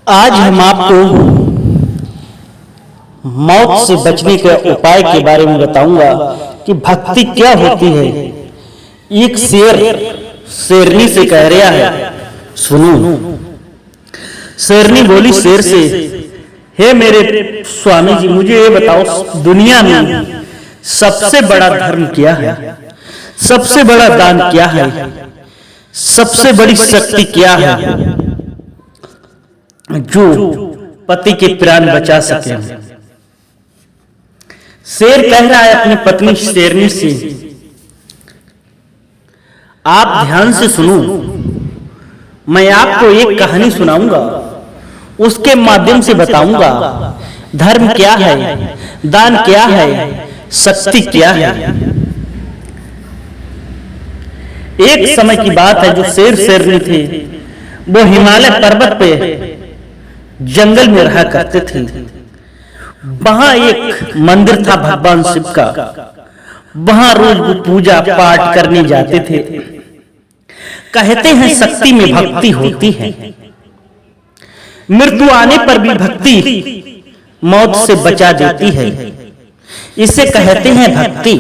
आज हम आपको मौत से बचने के उपाय के बारे में बताऊंगा कि भक्ति क्या होती है। एक शेर शेरनी से कह रहा है, सुनो। शेरनी बोली शेर से, हे मेरे स्वामी जी, मुझे ये बताओ दुनिया में सबसे बड़ा धर्म क्या है, सबसे बड़ा दान क्या है, सबसे बड़ी शक्ति क्या है जो पति के प्राण बचा सके। शेर कह रहा है अपनी पत्नी शेरनी से, आप ध्यान से सुनो, मैं आपको एक कहानी सुनाऊंगा, उसके माध्यम से बताऊंगा धर्म क्या है, दान क्या है, शक्ति क्या है। एक समय की बात है, जो शेर शेरनी थे वो हिमालय पर्वत पे जंगल में रहा करते थे। वहां एक मंदिर था भगवान शिव का, वहां रोज वो पूजा पाठ करने जाते थे। कहते हैं शक्ति में भक्ति होती है, मृत्यु आने पर भी भक्ति मौत से बचा देती है, इसे कहते हैं भक्ति।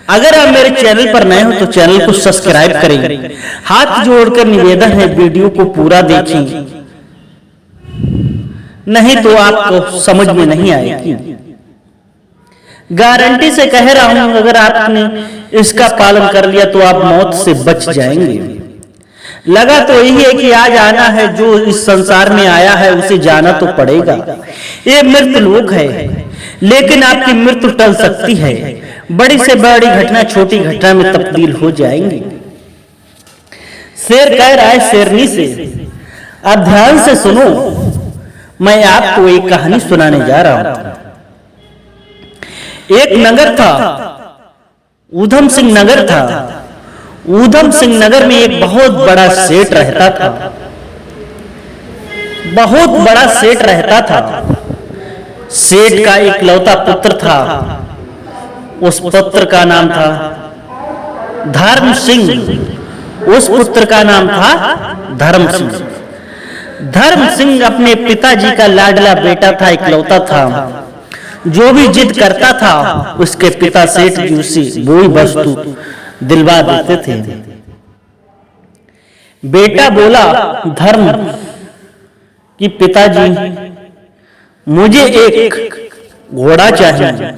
अगर आप मेरे चैनल पर नए हो तो चैनल को सब्सक्राइब करें। हाथ जोड़कर निवेदन है, वीडियो को पूरा देखें, नहीं तो आपको समझ में नहीं आएगी। गारंटी से कह रहा हूं, अगर आपने इसका पालन कर लिया तो आप मौत से बच जाएंगे। लगा तो यही है कि आज आना है, जो इस संसार में आया है उसे जाना तो पड़ेगा। ये मृत्यु लोक है, लेकिन आपकी मृत्यु टल सकती है। बड़ी से बड़ी घटना छोटी घटना में तब्दील हो जाएंगी। शेर कह रहा है शेरनी से, अब ध्यान से सुनो, मैं आपको एक कहानी सुनाने जा रहा हूं। एक नगर था, ऊधम सिंह नगर था। ऊधम सिंह नगर में एक बहुत बड़ा सेठ रहता था, बहुत बड़ा सेठ रहता था। सेठ का इकलौता पुत्र था, उस पुत्र का नाम था धर्म सिंह। उस पुत्र का नाम था धर्म सिंह। धर्म सिंह अपने पिताजी का लाडला बेटा था, इकलौता था। जो भी जिद करता था उसके पिता सेठ जी उसे वही वस्तु दिलवा देते थे। बेटा बोला धर्म कि पिताजी मुझे एक घोड़ा चाहिए।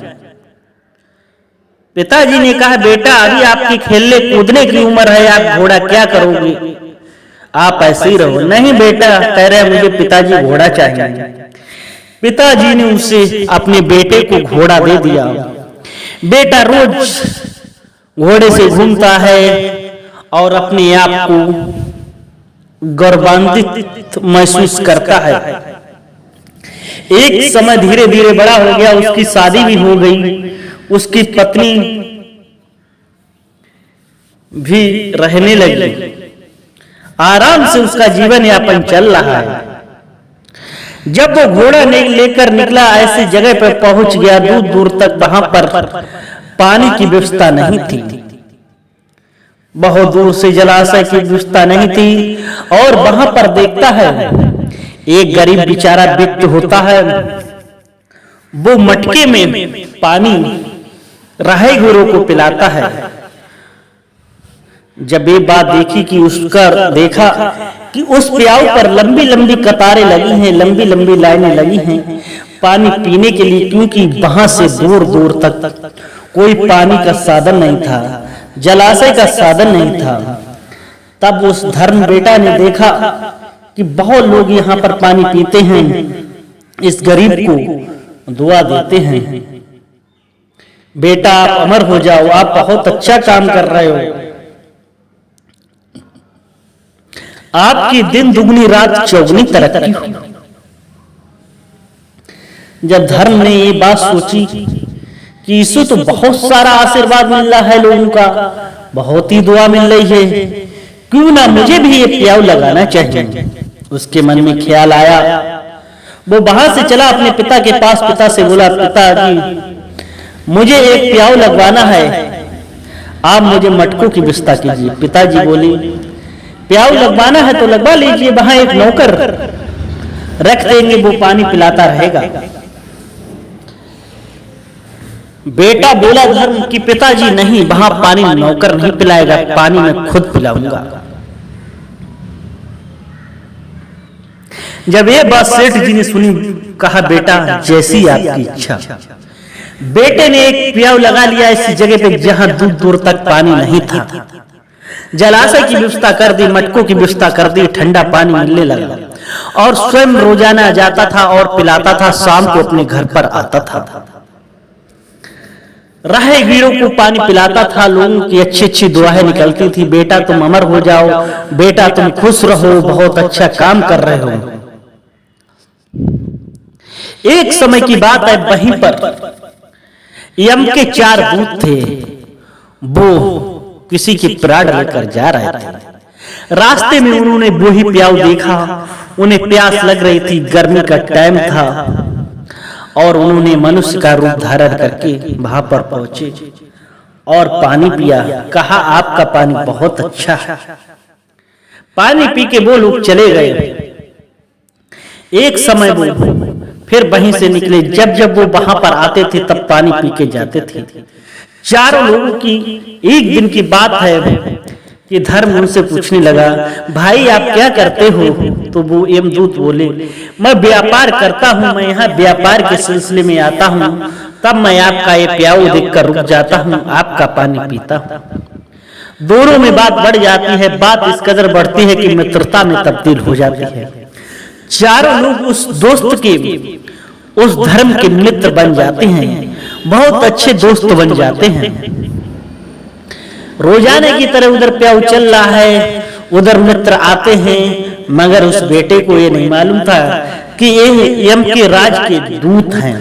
पिताजी ने कहा, बेटा अभी आपकी खेलने कूदने की उम्र है, आप घोड़ा क्या करोगे, आप ऐसे ही रहो। नहीं बेटा, कह रहे मुझे पिताजी घोड़ा चाहिए। पिताजी ने उसे अपने बेटे को घोड़ा दे दिया। बेटा रोज घोड़े से घूमता है और अपने आप को गौरवान्वित महसूस करता है। एक समय धीरे धीरे बड़ा हो गया, उसकी शादी भी हो गई, उसकी पत्नी भी रहने लगी। आराम से उसका जीवन यापन चल रहा है। जब वो घोड़ा लेकर निकला, ऐसी जगह पर पहुंच गया, दूर दूर तक वहां पर पानी की व्यवस्था नहीं थी। बहुत दूर से जलाशय की व्यवस्था नहीं थी। और वहां पर देखता है एक गरीब बेचारा व्यक्ति होता है, वो मटके में पानी राही गुरु को पिलाता है। जब ये बात देखी कि देखा कि उस प्याऊ पर लंबी लंबी कतारें लगी हैं, लंबी लंबी लाइनें लगी हैं पानी पीने के लिए, क्योंकि वहां से दूर दूर तक कोई पानी का साधन नहीं था, जलाशय का साधन नहीं था। तब उस धर्म बेटा ने देखा कि बहुत लोग यहाँ पर पानी पीते हैं, इस गरीब को दुआ देते हैं। बेटा आप अमर हो जाओ, आप बहुत अच्छा काम कर रहे हो, आपकी दिन दुगनी रात चौगुनी तरक्की हो। जब धर्म ने ये बात सोची कि इससे तो बहुत सारा आशीर्वाद मिल रहा है लोगों का, बहुत ही दुआ मिल रही है, क्यों ना मुझे भी ये प्याऊ लगाना चाहिए। उसके मन में ख्याल आया। वो वहां से चला अपने पिता के पास, पिता से बोला, पिताजी मुझे एक प्याऊ लगवाना है, आप मुझे मटकों की व्यवस्था कीजिए। पिताजी बोले, प्याऊ लगवाना है तो लगवा लीजिए, वहां एक नौकर रख देंगे, वो पानी पिलाता रहेगा। बेटा बोला धर्म कि पिताजी नहीं, वहां पानी नौकर नहीं पिलाएगा, पानी मैं खुद पिलाऊंगा। जब ये बात सेठ जी ने सुनी, कहा बेटा जैसी आपकी इच्छा। बेटे ने एक प्याऊ लगा लिया ऐसी जगह पे जहां दूर दूर तक पानी नहीं था। जलाशय की व्यवस्था कर दी, मटकों की व्यवस्था कर दी, ठंडा पानी मिलने लगा और स्वयं रोजाना जाता था और पिलाता था। शाम को अपने घर पर आता था, राहगीरों को पानी पिलाता था। लोगों की अच्छी अच्छी दुआएं निकलती थी, बेटा तुम अमर हो जाओ, बेटा तुम खुश रहो, बहुत अच्छा काम कर रहे हो। एक समय की बात है, वहीं पर यम के 4 दूत थे। वो किसी की प्राण लेकर जा रहे थे। रास्ते में उन्होंने वो ही प्याऊ देखा, उन्हें प्यास लग रही थी, गर्मी का टाइम था और उन्होंने मनुष्य का रूप धारण करके वहां पर पहुंचे और पानी पिया। कहा आपका पानी बहुत अच्छा है। पानी पी के वो लोग चले गए। एक समय वो फिर वहीं से निकले। जब जब वो वहां पर आते थे तब पानी पी के जाते थे। 4 लोगों की एक दिन की बात है कि धर्म उनसे पूछने लगा, भाई आप क्या करते हो? तो वो यमदूत बोले, मैं व्यापार करता हूँ, मैं यहाँ व्यापार के सिलसिले में आता हूँ, तब मैं आपका ये प्याऊ देखकर रुक जाता हूँ, आपका पानी पीता हूँ। दोनों में बात बढ़ जाती है। बात इस कदर बढ़ती है कि मित्रता में तब्दील हो जाती है। 4 लोग उस दोस्त के, उस धर्म के मित्र बन जाते हैं, बहुत अच्छे दोस्त बन जाते हैं। रोजाने की तरह उधर प्याऊ चल रहा है, उधर मित्र आते हैं, मगर उस बेटे को ये नहीं मालूम था कि ये यम के राज के दूत हैं।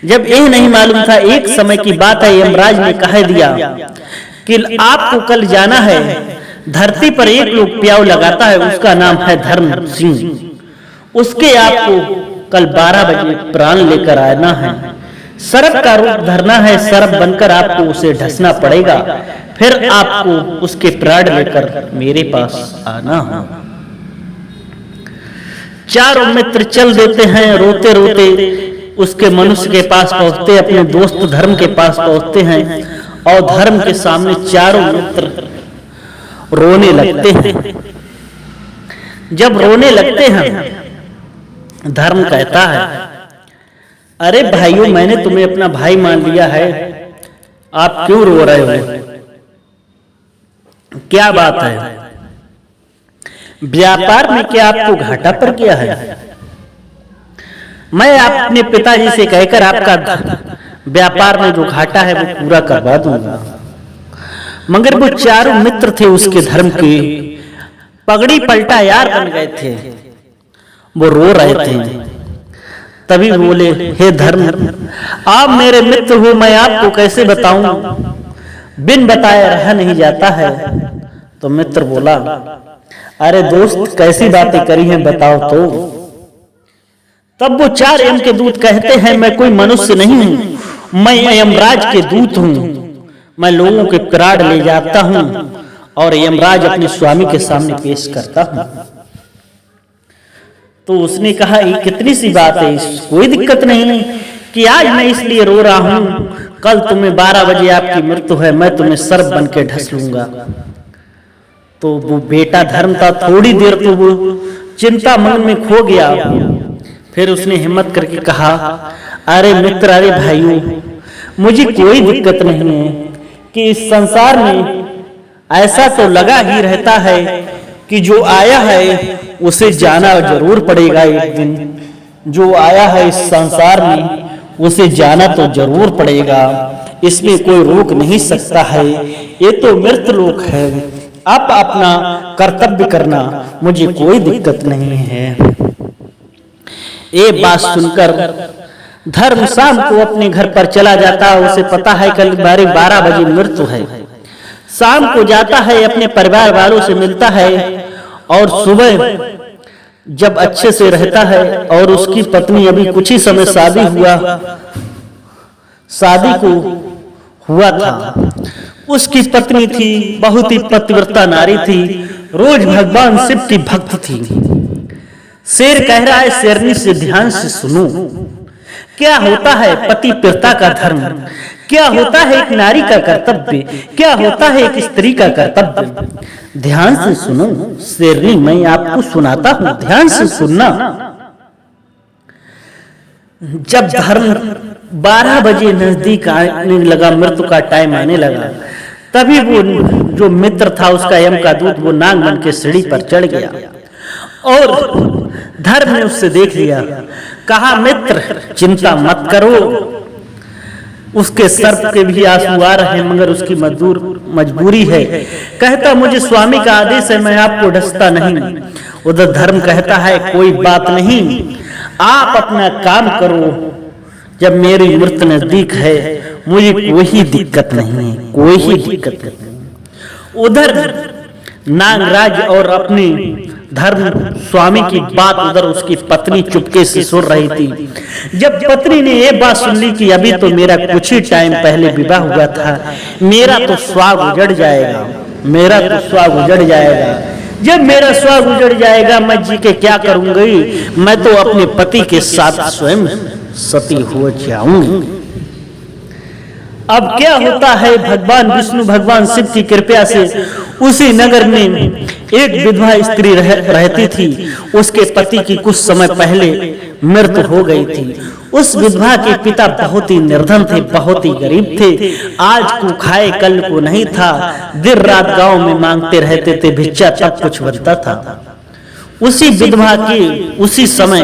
जब ये नहीं मालूम था, एक समय की बात है, यमराज ने कह दिया कि आपको कल जाना है, धरती पर एक लोग प्याऊ लगाता है, उसका नाम है धर्म सिंह। उसके आपको कल 12 बजे प्राण लेकर आना है, सर्प का रूप धरना है, सर्प बनकर आपको उसे ढसना पड़ेगा, फिर आपको उसके प्राण लेकर मेरे पास आना है। 4 मित्र चल देते हैं, रोते रोते उसके मनुष्य के पास पहुंचते, अपने दोस्त धर्म के पास पहुंचते हैं और धर्म के सामने 4 मित्र रोने लगते हैं। जब रोने लगते हैं, धर्म कहता है, अरे भाइयों, मैंने तुम्हें अपना भाई मान लिया है, आप क्यों रो रहे हो? क्या बात है? व्यापार में क्या आपको घाटा पड़ गया है? मैं अपने पिताजी से कहकर आपका व्यापार में जो घाटा है वो पूरा करवा दूंगा। मगर वो 4 मित्र थे उसके धर्म के, पगड़ी पलटा यार बन गए थे, वो रो रहे थे। तभी बोले, हे धर्म, आप मेरे मित्र हो, मैं आपको कैसे बताऊं, बिन बताए रहा नहीं जाता है। तो मित्र बोला, अरे दोस्त, कैसी बातें करी हैं बताओ तो। तब वो 4 यम के दूत कहते हैं, मैं कोई मनुष्य नहीं हूं, मैं यमराज के दूत हूं, मैं लोगों के प्राण ले जाता हूं और यमराज अपने स्वामी के सामने पेश करता हूं। तो उसने कहा, ये कितनी सी बात है, कोई दिक्कत नहीं कि आज मैं इसलिए रो रहा हूं, कल तुम्हें 12 बजे आपकी मृत्यु है, मैं तुम्हें सर्प बन के ढस लूंगा। तो वो बेटा धर्म था, थोड़ी देर तो वो चिंता मन में खो गया। फिर उसने हिम्मत करके कहा, अरे मित्र, अरे भाइयों, मुझे कोई दिक्कत नहीं है कि इस संसार में ऐसा तो लगा ही रहता है कि जो आया है उसे जाना जरूर पड़ेगा एक दिन। जो आया है इस संसार में उसे जाना तो जरूर पड़ेगा, इसमें कोई रोक नहीं सकता है, ये तो मृतलोक है। आप अपना कर्तव्य करना, मुझे कोई दिक्कत नहीं है। ये बात सुनकर धर्म शाम को अपने घर पर चला जाता, उसे पता है कल 12 बजे मृत्यु है। शाम को जाता है, अपने परिवार वालों से मिलता है और सुबह जब अच्छे से रहता है और उसकी पत्नी, अभी कुछ ही समय शादी को हुआ था, उसकी पत्नी थी, बहुत ही पतिव्रता नारी थी, रोज भगवान शिव की भक्त थी। शेर कह रहा है शेरनी से, ध्यान से सुनो, क्या होता है पति पिता का धर्म, क्या होता है एक नारी का कर्तव्य, क्या होता है एक स्त्री का कर्तव्य। ध्यान से सुनो शेरनी, मैं आपको सुनाता हूं, ध्यान से सुनना। जब धर्म 12 बजे नजदीक आने लगा, मृत्यु का टाइम आने लगा, तभी वो जो मित्र था उसका यम का दूत वो नाग बन के सीढ़ी पर चढ़ गया और धर्म ने उससे देख लिया, कहा मित्र चिंता मत करो। उसके सर्प के भी आंसू आ रहे हैं मगर उसकी मजबूरी है। कहता मुझे स्वामी का आदेश है, मैं आपको डसता नहीं। उधर धर्म कहता है कोई बात नहीं, आप अपना काम करो, जब मेरी मृत्यु नजदीक है मुझे कोई दिक्कत नहीं है, कोई ही दिक्कत नहीं। उधर नागराज और अपने धर्म स्वामी की बात उधर उसकी पत्नी चुपके से सुन रही थी। जब पत्नी ने ये बात सुन ली कि अभी तो मेरा कुछ ही टाइम पहले विवाह हुआ था, मेरा तो स्वाग उजड़ जाएगा, मेरा तो स्वाग उजड़ जाएगा, जब मेरा स्वाग उजड़ जाएगा मैं जी के क्या करूंगी, मैं तो अपने पति के साथ स्वयं सती हो जाऊंगी। अब क्या होता है, भगवान विष्णु भगवान शिव की कृपा से उसी नगर में एक विधवा स्त्री रहती थी। उसके पति की कुछ समय पहले मृत्यु हो गई थी। उस विधवा के पिता बहुत ही निर्धन थे, बहुत ही गरीब थे, आज को खाए कल को नहीं था, दिन रात गांव में मांगते रहते थे भिक्षा, तब कुछ बनता था। उसी विधवा के उसी समय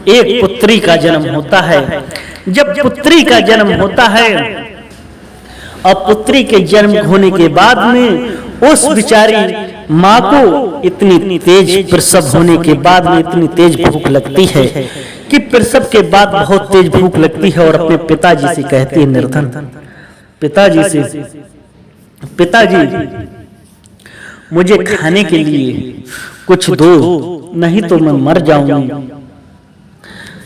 एक पुत्री का जन्म होता है। जब पुत्री का जन्म होता है, अब पुत्री के जन्म होने के बाद में उस बिचारी माँ को इतनी तेज प्रसव होने के बाद में इतनी तेज भूख लगती है कि प्रसव के बाद बहुत तेज भूख लगती है और अपने पिताजी से कहती है निर्धन पिताजी से, पिताजी मुझे खाने के लिए कुछ दो, नहीं तो मैं मर जाऊंगी।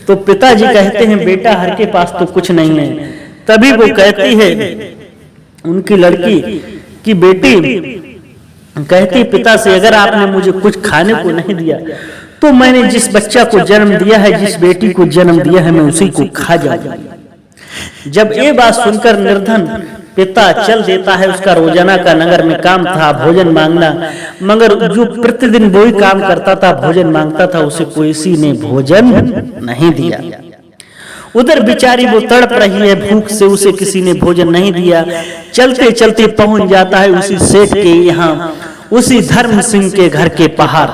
तो पिताजी कहते हैं बेटा हर के पास तो कुछ नहीं है। तभी वो कहती है उनकी लड़की की बेटी कहती पिता से अगर आपने मुझे कुछ खाने को नहीं दिया तो मैंने जिस बच्चा को जन्म दिया है, जिस बेटी को जन्म दिया है, मैं उसी को खा जाऊंगा। जब ये बात सुनकर निर्धन पिता चल देता है। उसका रोजाना का नगर में काम था भोजन मांगना, मगर जो प्रतिदिन वही काम करता था भोजन मांगता था, उसे किसी ने भोजन नहीं दिया। उधर बिचारी वो तड़प रही है भूख से, उसे किसी ने भोजन नहीं दिया। चलते चलते पहुंच जाता है उसी सेठ के यहाँ, उसी धर्म सिंह के घर के बाहर,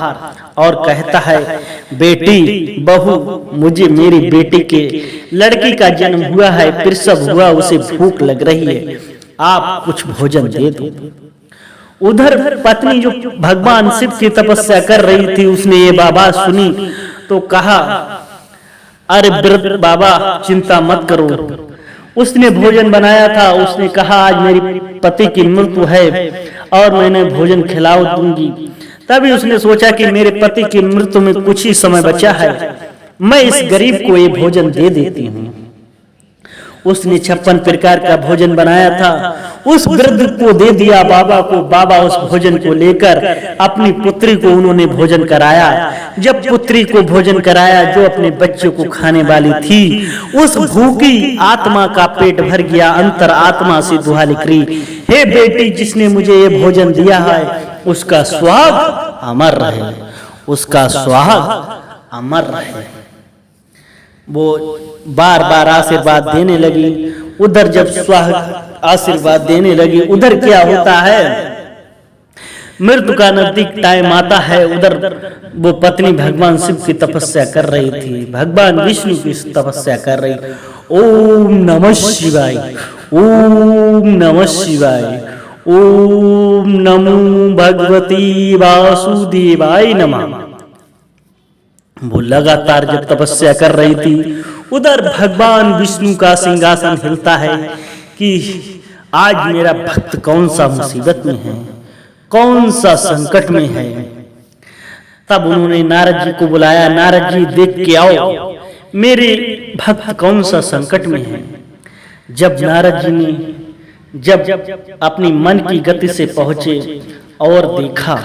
और कहता है बेटी बहू मुझे मेरी बेटी के लड़की का जन्म हुआ है, प्रसव हुआ, उसे भूख लग रही है, आप कुछ भोजन दे दो। उधर पत्नी जो भगवान शिव की तपस्या कर रही थी उसने ये बात सुनी तो कहा अरे वृद्ध बाबा चिंता मत करो। उसने भोजन बनाया था, उसने कहा आज मेरी पति की मृत्यु है और मैंने भोजन खिलाओ दूंगी। तभी उसने सोचा कि मेरे पति की मृत्यु में कुछ ही समय बचा है, मैं इस गरीब को ये भोजन दे देती हूँ। उसने 56 प्रकार का भोजन बनाया था, उस वृद्ध को दे दिया बाबा को। बाबा उस भोजन को लेकर अपनी पुत्री को उन्होंने भोजन कराया। जब पुत्री को भोजन कराया जो अपने बच्चों को खाने वाली थी, उस भूखी आत्मा का पेट भर गया। अंतर आत्मा से दुआ निकली, हे बेटी जिसने मुझे ये भोजन दिया है उसका स्वाद अमर रहे, उसका स्वाद अमर रहे। वो बार बार आशीर्वाद देने लगी। उधर जब आशीर्वाद देने लगी, उधर क्या होता है, मृत्यु का नजदीक टाइम आता है। उधर वो पत्नी भगवान शिव की तपस्या कर रही थी, भगवान विष्णु की तपस्या कर रही। ओम नमः शिवाय, ओम नमः शिवाय, ओम नमो भगवती वासुदेवाय नमः। वो लगातार जब तपस्या कर रही थी, उधर भगवान विष्णु का सिंहासन हिलता है कि आज मेरा भक्त कौन सा मुसीबत में है, कौन सा संकट में है। तब उन्होंने नारद जी को बुलाया, नारद जी देख के आओ मेरे भक्त कौन सा संकट में है। जब नारद जी ने जब अपनी मन की गति से पहुंचे और देखा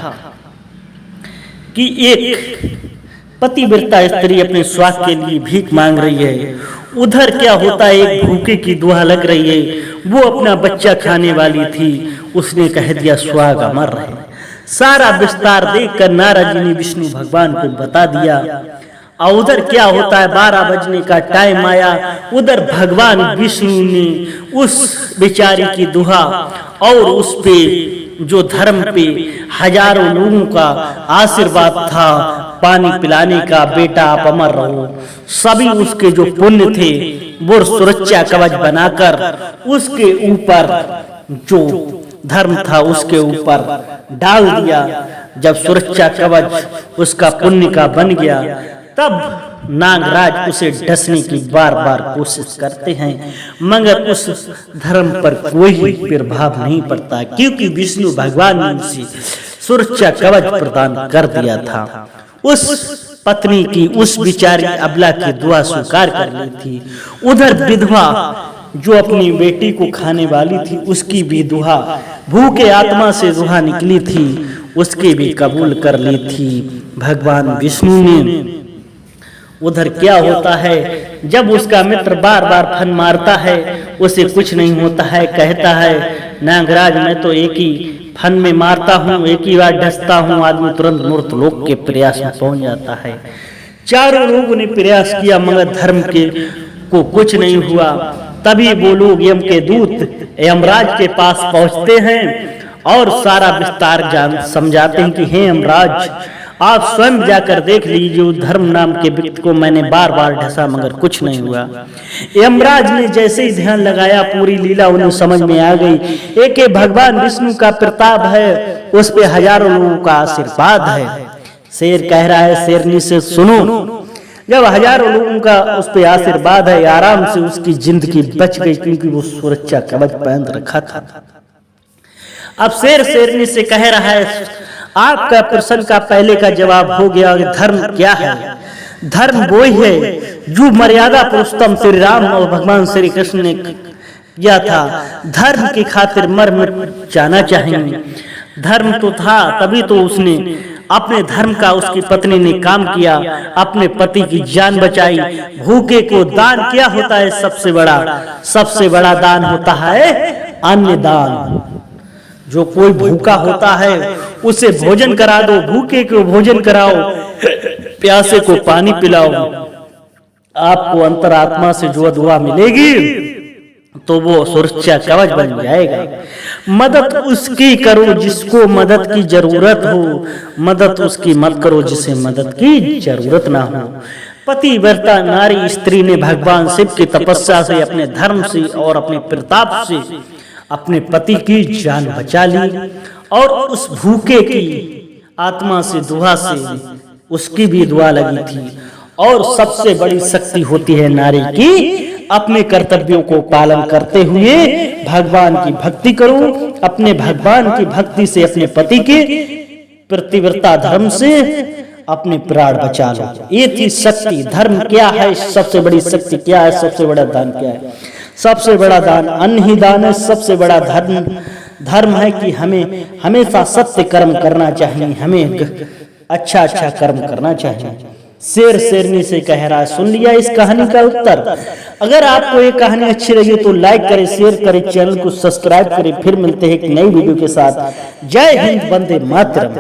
कि एक पतिव्रता स्त्री अपने स्वास्थ्य के लिए भीख मांग रही है। उधर क्या होता है, एक भूखे की दुआ लग रही है, वो अपना बच्चा खाने वाली थी, उसने कह दिया सुहाग अमर रहे। सारा विस्तार देखकर नारद जी ने विष्णु भगवान को बता दिया। और उधर क्या होता है, 12 बजने का टाइम आया, उधर भगवान विष्णु ने उस बेचारी की दुआ और उस पे जो धर्म पे हजारों लोगों का आशीर्वाद था पानी पिलाने का, बेटा आप अमर रहो, सभी उसके जो पुण्य थे वो सुरक्षा कवच बनाकर उसके ऊपर जो धर्म था उसके ऊपर डाल दिया। जब सुरक्षा कवच उसका पुण्य का बन गया, तब नागराज उसे डसने की बार बार कोशिश करते हैं, मगर उस धर्म पर कोई प्रभाव नहीं पड़ता, क्योंकि विष्णु भगवान ने उसे सुरक्षा कवच प्रदान कर दिया था। उस पत्नी की, उस बिचारी अबला की दुआ स्वीकार कर ली थी। उधर विधवा जो अपनी बेटी को खाने वाली थी, उसकी भी दुआ, भूखे आत्मा से दुआ निकली थी, उसकी भी कबूल कर ली थी भगवान विष्णु ने। उधर क्या होता है, जब उसका मित्र बार बार फन मारता है, उसे कुछ नहीं होता है, कहता है नागराज मैं तो एक ही फन में मारता हूँ, एक ही बार डसता हूँ, आदमी तुरंत मूर्त लोक के प्रयास में पहुंच जाता है। चारों लोगों ने प्रयास किया मगर धर्म के को कुछ नहीं हुआ। तभी वो लोग यम के दूत यमराज के पास पहुंचते हैं और सारा विस्तार समझाते हैं कि हे यमराज, आप स्वयं जाकर देख लीजिए, उस धर्म नाम के व्यक्ति को मैंने बार बार ढसा मगर कुछ नहीं हुआ। यमराज ने जैसे ही ध्यान लगाया, पूरी लीला उन्हें समझ में आ गई। एक भगवान विष्णु का प्रताप है, उस पे हजारों लोगों का आशीर्वाद है। शेर कह रहा है शेरनी से सुनो, जब हजारों लोगों का उस पे आशीर्वाद है, आराम से उसकी जिंदगी बच गई, क्योंकि वो सुरक्षा कवच पहन रखा था। अब शेर शेरनी से कह रहा है आपका प्रश्न का पहले का जवाब हो गया। धर्म क्या है? धर्म वो ही है जो मर्यादा पुरुषोत्तम श्री राम और भगवान श्री कृष्ण ने किया था। धर्म की खातिर मर मिट जाना चाहिए। धर्म तो था, तभी तो उसने अपने धर्म का उसकी पत्नी ने काम किया, अपने पति की जान बचाई, भूखे को दान क्या होता है सबसे बड़ा दान होता है अन्न दान। जो कोई भूखा होता है उसे भोजन करा दो, भूखे को भोजन कराओ, प्यासे को पानी पिलाओ, आपको अंतरात्मा से जो दुआ मिलेगी तो वो सुरक्षा कवच बन जाएगा। मदद उसकी करो जिसको मदद की जरूरत हो, मदद उसकी मत करो जिसे मदद की जरूरत ना हो। पतिव्रता नारी स्त्री ने भगवान शिव की तपस्या से, अपने धर्म से और अपने प्रताप से अपने पति की जान बचा ली, और उस भूखे की आत्मा से दुआ से उसकी भी दुआ लगी थी। और सबसे बड़ी शक्ति होती है नारी की, अपने कर्तव्यों को पालन करते हुए भगवान की भक्ति करो, अपने भगवान की भक्ति से अपने पति के प्रतिव्रता धर्म से अपने प्राण बचा लो। ये थी शक्ति। धर्म क्या है? सबसे बड़ी शक्ति क्या है? सबसे बड़ा दान क्या है? सबसे बड़ा दान अन्न ही दान है। सबसे बड़ा धर्म है कि हमें हमेशा सत्य कर्म करना चाहिए, हमें अच्छा कर्म करना चाहिए। शेर शेरनी से कह रहा है। सुन लिया इस कहानी का उत्तर। अगर आपको ये कहानी अच्छी लगी तो लाइक करें, शेयर करें, चैनल को सब्सक्राइब करें। फिर मिलते हैं एक नई वीडियो के साथ। जय हिंद, वंदे मातरम।